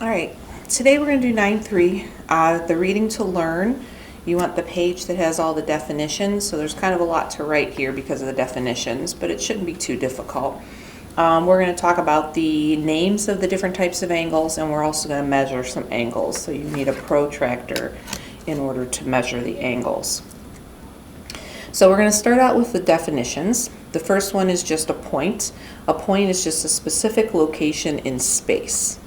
All right, today we're going to do 9.3. The reading to learn, you want the page that has all the definitions, so there's kind of a lot to write here because of the definitions, but it shouldn't be too difficult. We're going to talk about the names of the different types of angles, and we're also going to measure some angles. So you need a protractor in order to measure the angles. So we're going to start out with the definitions. The first one is just a point. A point is just a specific location in space.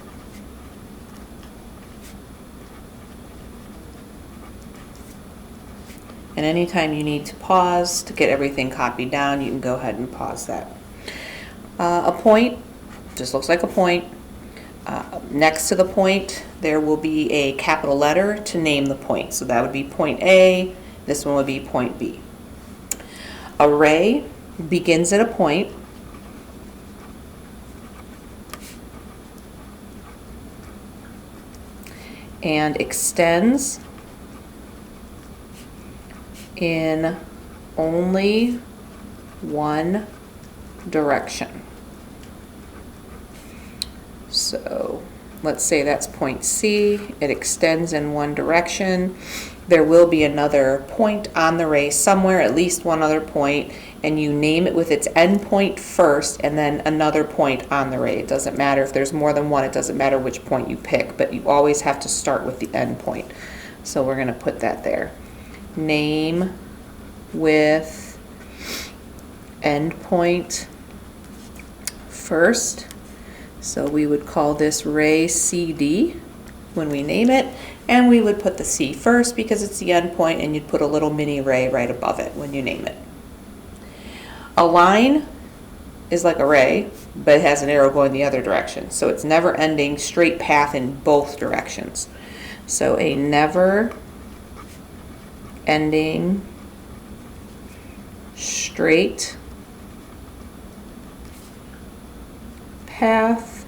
And anytime you need to pause to get everything copied down, you can go ahead and pause that. A point just looks like a point. Next to the point, there will be a capital letter to name the point. So that would be point A, this one would be point B. A ray begins at a point and extends in only one direction. So let's say that's point C. It extends in one direction. There will be another point on the ray somewhere, at least one other point, and you name it with its end point first and then another point on the ray. It doesn't matter if there's more than one, it doesn't matter which point you pick, but you always have to start with the end point. So we're going to put that there. Name with endpoint first. So we would call this ray CD when we name it, and we would put the C first because it's the endpoint, and you'd put a little mini ray right above it when you name it. A line is like a ray, but it has an arrow going the other direction, so it's never ending straight path in both directions. So a never ending straight path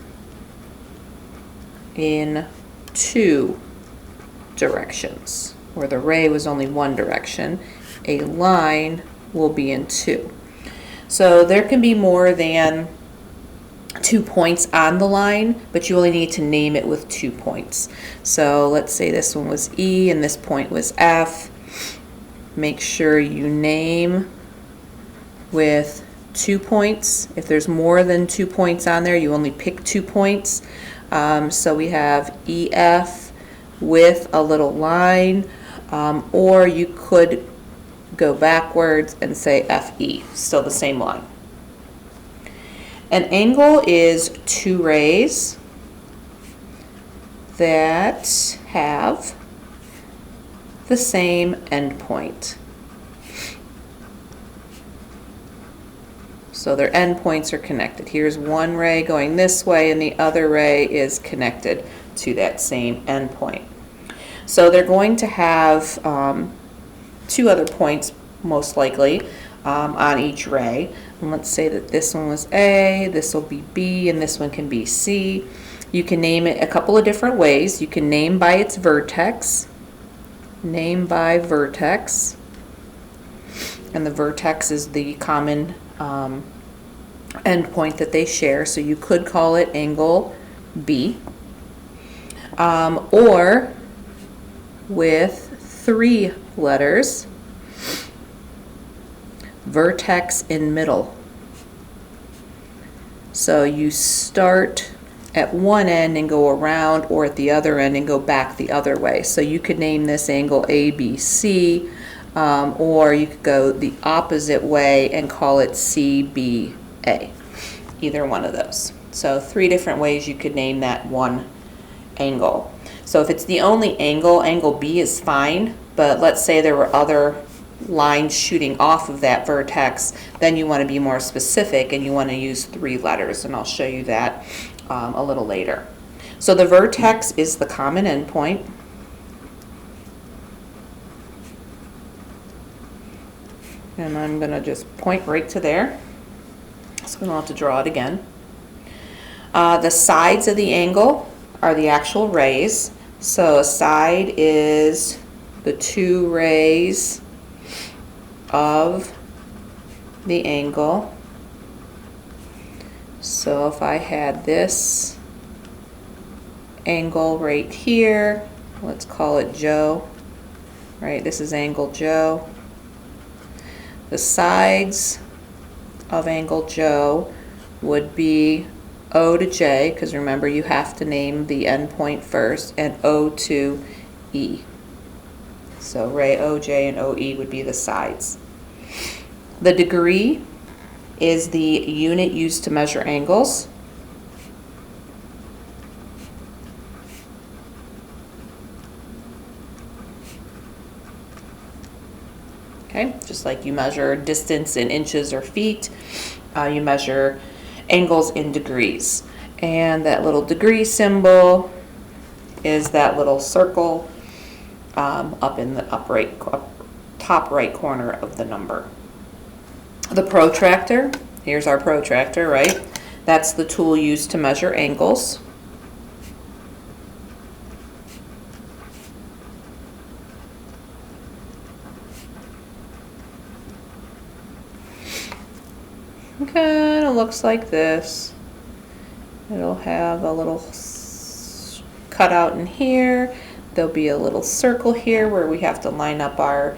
in two directions. Where the ray was only one direction, a line will be in two. So there can be more than 2 points on the line, but you only need to name it with 2 points. So let's say this one was E and this point was F. Make sure you name with 2 points. If there's more than 2 points on there, you only pick 2 points. So we have EF with a little line, or you could go backwards and say FE, still the same line. An angle is 2 rays that have the same endpoint. So their endpoints are connected. Here's one ray going this way and the other ray is connected to that same endpoint. So they're going to have 2 other points most likely on each ray. And let's say that this one was A, this will be B, and this one can be C. You can name it a couple of different ways. You can name by its vertex. Name by vertex, and the vertex is the common endpoint that they share, so you could call it angle B, or with 3 letters, vertex in middle. So you start at one end and go around, or at the other end and go back the other way. So you could name this angle ABC, or you could go the opposite way and call it CBA. Either one of those. So 3 different ways you could name that one angle. So if it's the only angle, angle B is fine, but let's say there were other lines shooting off of that vertex, then you want to be more specific and you want to use 3 letters, and I'll show you that a little later. So the vertex is the common endpoint. And I'm going to just point right to there. So we don't have to draw it again. The sides of the angle are the actual rays. So a side is the 2 rays of the angle. So if I had this angle right here. Let's call it Joe. Right, this is angle Joe. The sides of angle Joe would be O to J, because remember you have to name the endpoint first, and O to E. So ray OJ and OE would be the sides. The degree is the unit used to measure angles. Okay, just like you measure distance in inches or feet, you measure angles in degrees. And that little degree symbol is that little circle up in the top right corner of the number. The protractor, here's our protractor, right? That's the tool used to measure angles. Kind of looks like this. It'll have a little cutout in here. There'll be a little circle here where we have to line up our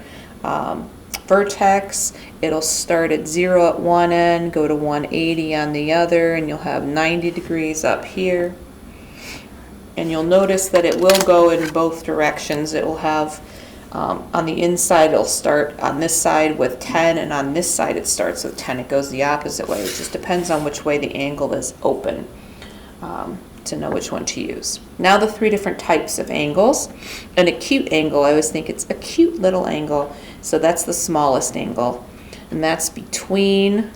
vertex. It'll start at 0 at one end, go to 180 on the other, and you'll have 90 degrees up here. And you'll notice that it will go in both directions. It will have, on the inside, it'll start on this side with 10, and on this side it starts with 10. It goes the opposite way. It just depends on which way the angle is open to know which one to use. Now the three different types of angles. An acute angle, I always think it's a cute little angle. So that's the smallest angle. And that's between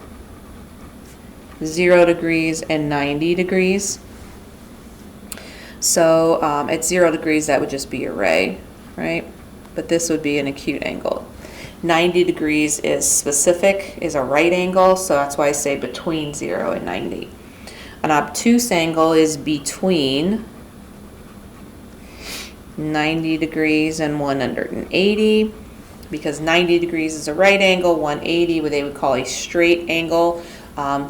0 degrees and 90 degrees. So at 0 degrees, that would just be a ray, right? But this would be an acute angle. 90 degrees is specific, is a right angle, so that's why I say between 0 and 90. An obtuse angle is between 90 degrees and 180, because 90 degrees is a right angle, 180 what they would call a straight angle,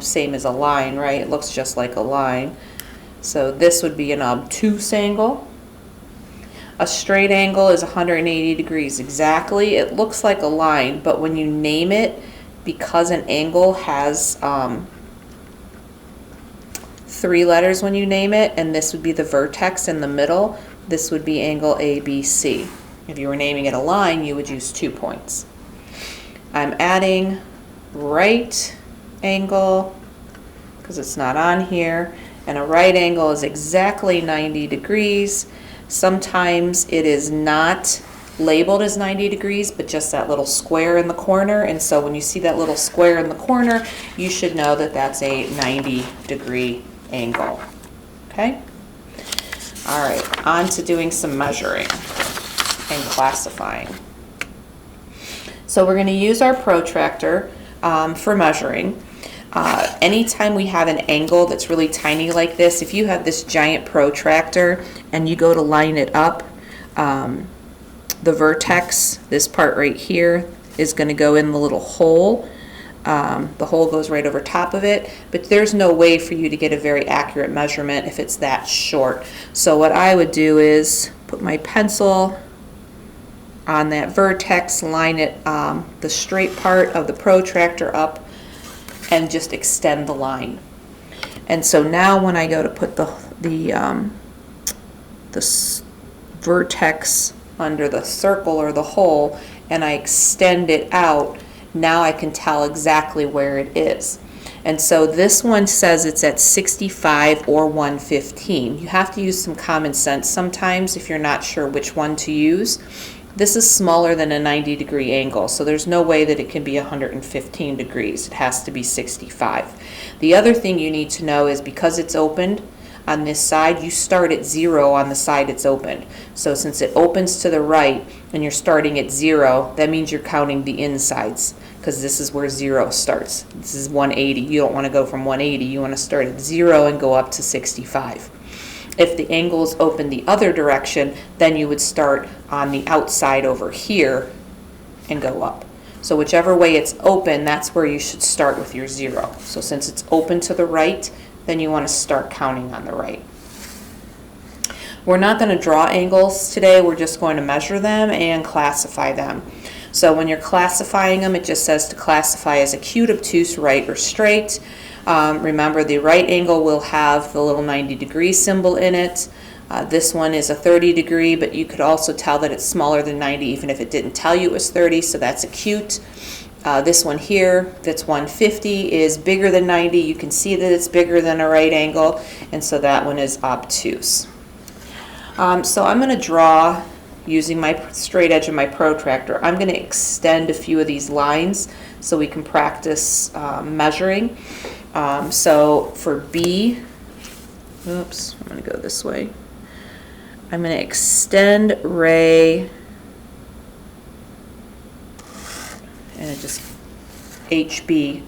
same as a line, right? It looks just like a line. So this would be an obtuse angle. A straight angle is 180 degrees exactly. It looks like a line, but when you name it, because an angle has 3 letters when you name it, and this would be the vertex in the middle, this would be angle ABC. If you were naming it a line, you would use 2 points. I'm adding right angle, because it's not on here, and a right angle is exactly 90 degrees. Sometimes it is not labeled as 90 degrees, but just that little square in the corner, and so when you see that little square in the corner, you should know that that's a 90 degree angle. Okay? All right, on to doing some measuring and classifying. So we're going to use our protractor for measuring. Anytime we have an angle that's really tiny like this, if you have this giant protractor and you go to line it up, the vertex, this part right here, is going to go in the little hole. The hole goes right over top of it, but there's no way for you to get a very accurate measurement if it's that short. So what I would do is put my pencil on that vertex, line it, the straight part of the protractor up, and just extend the line. And so now when I go to put the vertex under the circle or the hole and I extend it out, now I can tell exactly where it is. And so this one says it's at 65 or 115. You have to use some common sense sometimes if you're not sure which one to use. This is smaller than a 90 degree angle, so there's no way that it can be 115 degrees. It has to be 65. The other thing you need to know is because it's opened on this side, you start at 0 on the side it's opened. So since it opens to the right and you're starting at 0, that means you're counting the insides, because this is where 0 starts. This is 180. You don't want to go from 180. You want to start at 0 and go up to 65. If the angle is open the other direction, then you would start on the outside over here and go up. So whichever way it's open, that's where you should start with your 0. So since it's open to the right, then you want to start counting on the right. We're not going to draw angles today, we're just going to measure them and classify them. So when you're classifying them, it just says to classify as acute, obtuse, right, or straight. Remember, the right angle will have the little 90-degree symbol in it. This one is a 30 degree, but you could also tell that it's smaller than 90 even if it didn't tell you it was 30, so that's acute. This one here, that's 150, is bigger than 90. You can see that it's bigger than a right angle, and so that one is obtuse. So I'm going to draw using my straight edge of my protractor. I'm going to extend a few of these lines so we can practice measuring. So for B, oops, I'm going to go this way. I'm going to extend ray, and just HB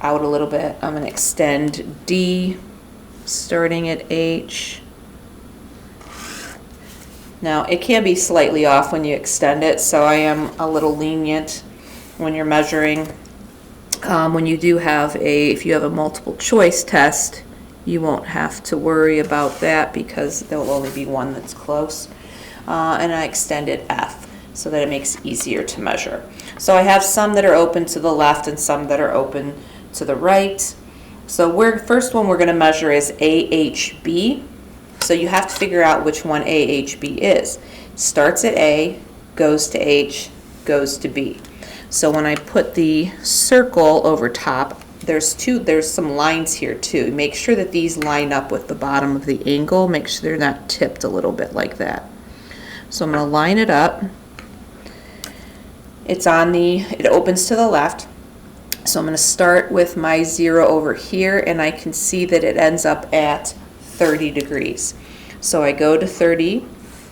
out a little bit. I'm going to extend D, starting at H. Now, it can be slightly off when you extend it, so I am a little lenient when you're measuring. When you do have if you have a multiple choice test, you won't have to worry about that because there will only be one that's close. And I extended F so that it makes it easier to measure. So I have some that are open to the left and some that are open to the right. So first one we're going to measure is AHB. So you have to figure out which one AHB is. Starts at A, goes to H, goes to B. So when I put the circle over top, there's some lines here too. Make sure that these line up with the bottom of the angle. Make sure they're not tipped a little bit like that. So I'm going to line it up. It opens to the left. So I'm going to start with my 0 over here, and I can see that it ends up at 30 degrees. So I go to 30,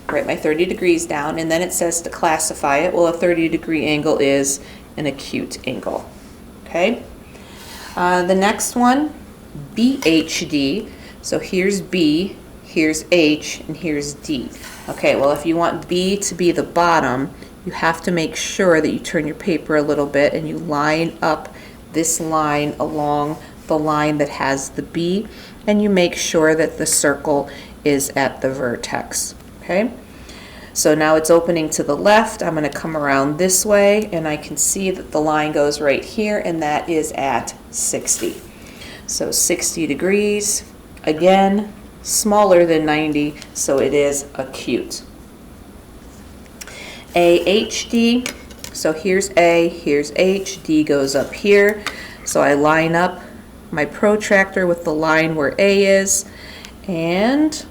write my 30 degrees down, and then it says to classify it. Well, a 30-degree angle is an acute angle. Okay? The next one, BHD. So here's B, here's H, and here's D. Okay, well, if you want B to be the bottom, you have to make sure that you turn your paper a little bit and you line up this line along the line that has the B, and you make sure that the circle is at the vertex. Okay? So now it's opening to the left. I'm going to come around this way, and I can see that the line goes right here, and that is at 60. So 60 degrees, again, smaller than 90, so it is acute. AHD, so here's A, here's H, D goes up here. So I line up my protractor with the line where A is, and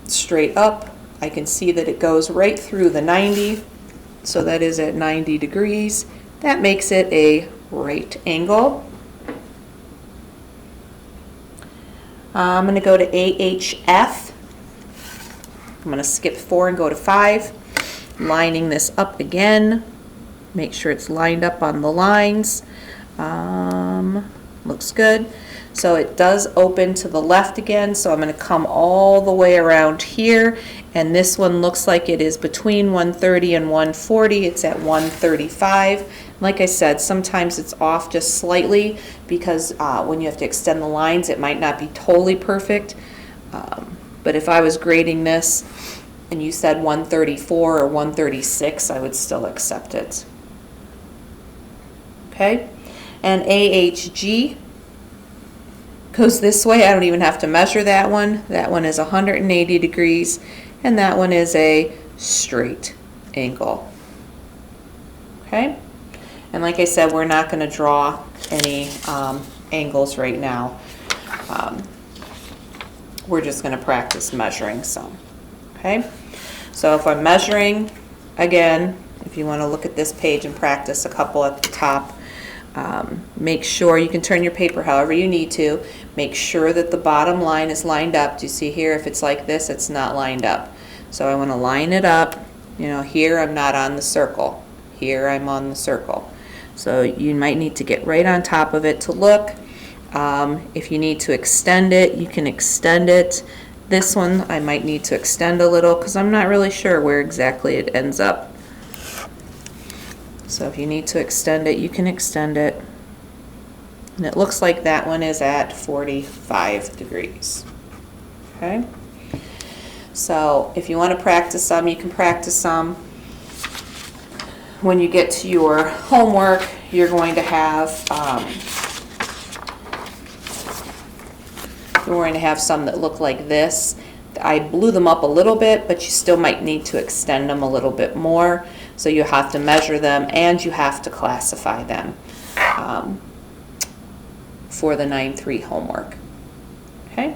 straight up, I can see that it goes right through the 90, so that is at 90 degrees. That makes it a right angle. I'm going to go to AHF. I'm going to skip 4 and go to 5, lining this up again. Make sure it's lined up on the lines. Looks good. So it does open to the left again, so I'm going to come all the way around here, and this one looks like it is between 130 and 140. It's at 135. Like I said, sometimes it's off just slightly because when you have to extend the lines, it might not be totally perfect. But if I was grading this and you said 134 or 136, I would still accept it. Okay? And AHG goes this way. I don't even have to measure that one. That one is 180 degrees, and that one is a straight angle. Okay? And like I said, we're not going to draw any angles right now. We're just going to practice measuring some. Okay? So if I'm measuring, again, if you want to look at this page and practice a couple at the top, make sure you can turn your paper however you need to. Make sure that the bottom line is lined up. Do you see here? If it's like this, it's not lined up. So I want to line it up. You know, here I'm not on the circle. Here I'm on the circle. So you might need to get right on top of it to look. If you need to extend it, you can extend it. This one I might need to extend a little because I'm not really sure where exactly it ends up. So if you need to extend it, you can extend it. And it looks like that one is at 45 degrees. Okay? So if you want to practice some, you can practice some. When you get to your homework, you're going to have some that look like this. I blew them up a little bit, but you still might need to extend them a little bit more. So you have to measure them and you have to classify them for the 9-3 homework. Okay?